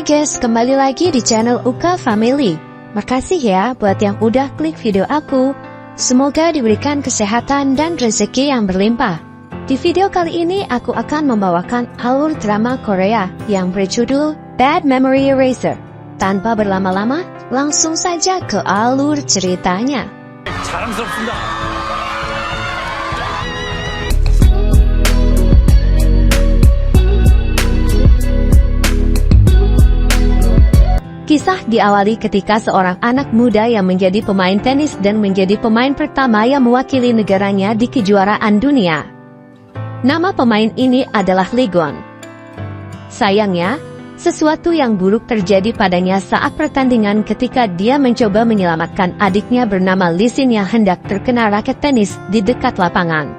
guys, kembali lagi di channel Uka Family. Makasih ya buat yang udah klik video aku. Semoga diberikan kesehatan dan rezeki yang berlimpah. Di video kali ini aku akan membawakan alur drama Korea yang berjudul Bad Memory Eraser. Tanpa berlama-lama, langsung saja ke alur ceritanya. Kisah diawali ketika seorang anak muda yang menjadi pemain tenis dan menjadi pemain pertama yang mewakili negaranya di kejuaraan dunia. Nama pemain ini adalah Lee Gon. Sayangnya, sesuatu yang buruk terjadi padanya saat pertandingan ketika dia mencoba menyelamatkan adiknya bernama Lee Sin yang hendak terkena raket tenis di dekat lapangan.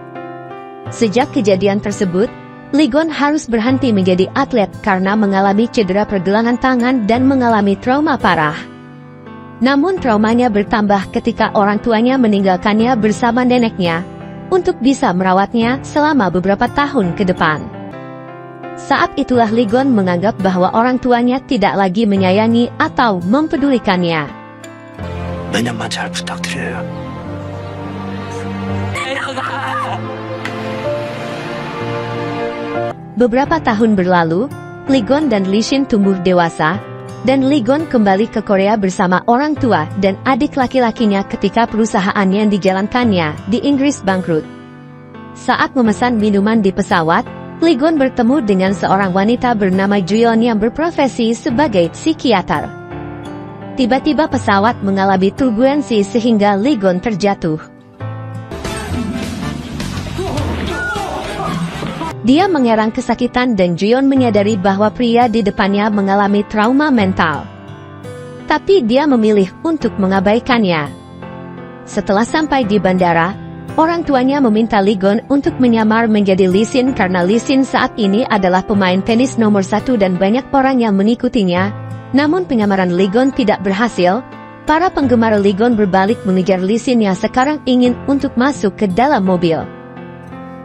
Sejak kejadian tersebut, Lee Gon harus berhenti menjadi atlet karena mengalami cedera pergelangan tangan dan mengalami trauma parah. Namun traumanya bertambah ketika orang tuanya meninggalkannya bersama neneknya untuk bisa merawatnya selama beberapa tahun ke depan. Saat itulah Lee Gon menganggap bahwa orang tuanya tidak lagi menyayangi atau mempedulikannya. 내년만 잘 부탁드려요. Beberapa tahun berlalu, Lee Gon dan Lee Sin tumbuh dewasa, dan Lee Gon kembali ke Korea bersama orang tua dan adik laki-lakinya ketika perusahaan yang dijalankannya di Inggris bangkrut. Saat memesan minuman di pesawat, Lee Gon bertemu dengan seorang wanita bernama Juyeon yang berprofesi sebagai psikiater. Tiba-tiba pesawat mengalami turbulensi sehingga Lee Gon terjatuh. Dia mengerang kesakitan dan Juyeon menyadari bahwa pria di depannya mengalami trauma mental. Tapi dia memilih untuk mengabaikannya. Setelah sampai di bandara, orang tuanya meminta Lee Gon untuk menyamar menjadi Lee Sin karena Lee Sin saat ini adalah pemain tenis nomor 1 dan banyak orang yang mengikutinya. Namun penyamaran Lee Gon tidak berhasil. Para penggemar Lee Gon berbalik mengejar Lee Sin yang sekarang ingin untuk masuk ke dalam mobil.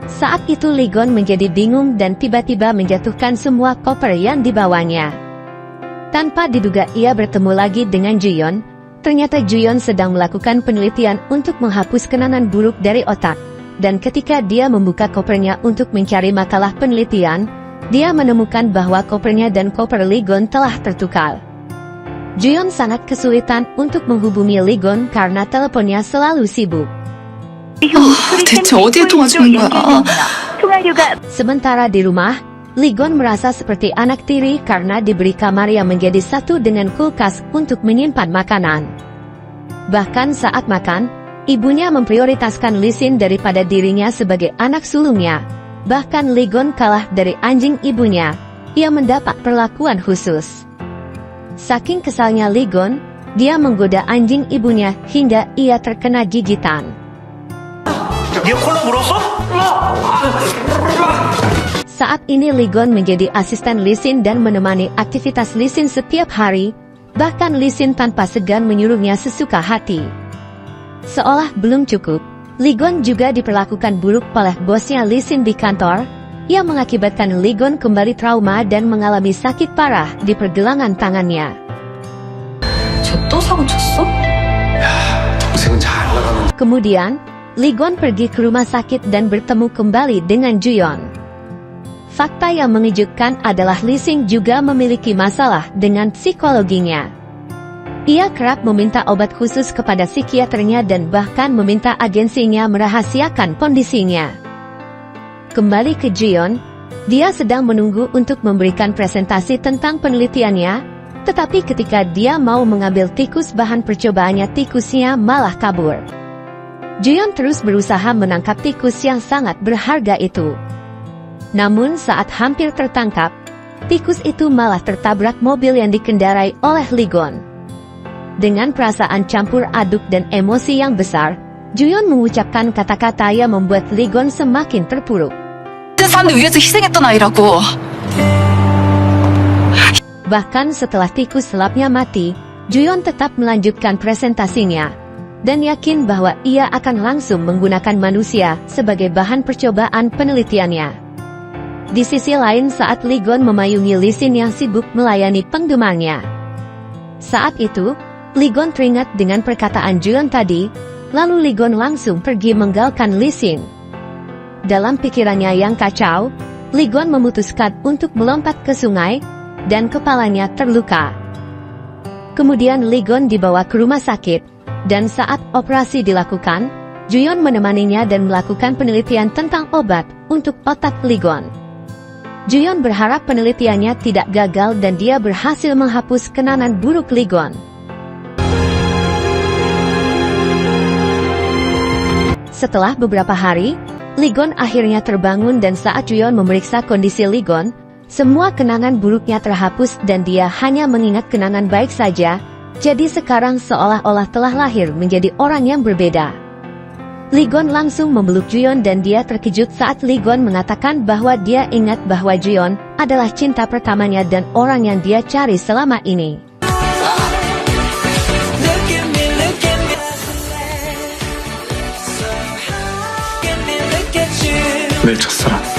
Saat itu Lee Gon menjadi bingung dan tiba-tiba menjatuhkan semua koper yang dibawanya. Tanpa diduga ia bertemu lagi dengan Juyeon. Ternyata Juyeon sedang melakukan penelitian untuk menghapus kenangan buruk dari otak. Dan ketika dia membuka kopernya untuk mencari makalah penelitian, dia menemukan bahwa kopernya dan koper Lee Gon telah tertukar. Juyeon sangat kesulitan untuk menghubungi Lee Gon karena teleponnya selalu sibuk. 대체 어디에 통화 중인 거야? Sementara di rumah, Lee Gon merasa seperti anak tiri karena diberi kamar yang menjadi satu dengan kulkas untuk menyimpan makanan. Bahkan saat makan, ibunya memprioritaskan Lee Sin daripada dirinya sebagai anak sulungnya. Bahkan Lee Gon kalah dari anjing ibunya, ia mendapat perlakuan khusus. Saking kesalnya Lee Gon, dia menggoda anjing ibunya hingga ia terkena gigitan. 네 콜라 물었어? Saat ini Lee Gon menjadi asisten Lee Sin dan menemani aktivitas Lee Sin setiap hari, bahkan Lee Sin tanpa segan menyuruhnya sesuka hati. Seolah belum cukup, Lee Gon juga diperlakukan buruk oleh bosnya Lee Sin di kantor, yang mengakibatkan Lee Gon kembali trauma dan mengalami sakit parah di pergelangan tangannya. 저 또 사고 쳤어? 야, 동생은 잘 나가는. Kemudian, Lee Gon pergi ke rumah sakit dan bertemu kembali dengan Juyeon. Fakta yang mengejutkan adalah Lee Sin juga memiliki masalah dengan psikologinya. Ia kerap meminta obat khusus kepada psikiaternya dan bahkan meminta agensinya merahasiakan kondisinya. Kembali ke Juyeon, dia sedang menunggu untuk memberikan presentasi tentang penelitiannya, tetapi ketika dia mau mengambil tikus bahan percobaannya, tikusnya malah kabur. Juyeon terus berusaha menangkap tikus yang sangat berharga itu. Namun saat hampir tertangkap, tikus itu malah tertabrak mobil yang dikendarai oleh Lee Gon. Dengan perasaan campur aduk dan emosi yang besar, Juyeon mengucapkan kata-kata yang membuat Lee Gon semakin terpuruk. 위해서 희생했던 아이라고. Bahkan setelah tikus sulapnya mati, Juyeon tetap melanjutkan presentasinya dan yakin bahwa ia akan langsung menggunakan manusia sebagai bahan percobaan penelitiannya. Di sisi lain saat Li Gon memayungi Li Xin yang sibuk melayani penggemarnya. Saat itu, Li Gon teringat dengan perkataan Juyon tadi, lalu Li Gon langsung pergi menggalakkan Li Xin. Dalam pikirannya yang kacau, Li Gon memutuskan untuk melompat ke sungai, dan kepalanya terluka. Kemudian Li Gon dibawa ke rumah sakit, dan saat operasi dilakukan, Juyon menemaninya dan melakukan penelitian tentang obat untuk otak Li Gon. Juyon berharap penelitiannya tidak gagal dan dia berhasil menghapus kenangan buruk Li Gon. Setelah beberapa hari, Li Gon akhirnya terbangun dan saat Juyon memeriksa kondisi Li Gon, semua kenangan buruknya terhapus dan dia hanya mengingat kenangan baik saja, jadi sekarang seolah-olah telah lahir menjadi orang yang berbeda. Li Gon langsung memeluk Juyon dan dia terkejut saat Li Gon mengatakan bahwa dia ingat bahwa Juyon adalah cinta pertamanya dan orang yang dia cari selama ini. 내 첫사랑.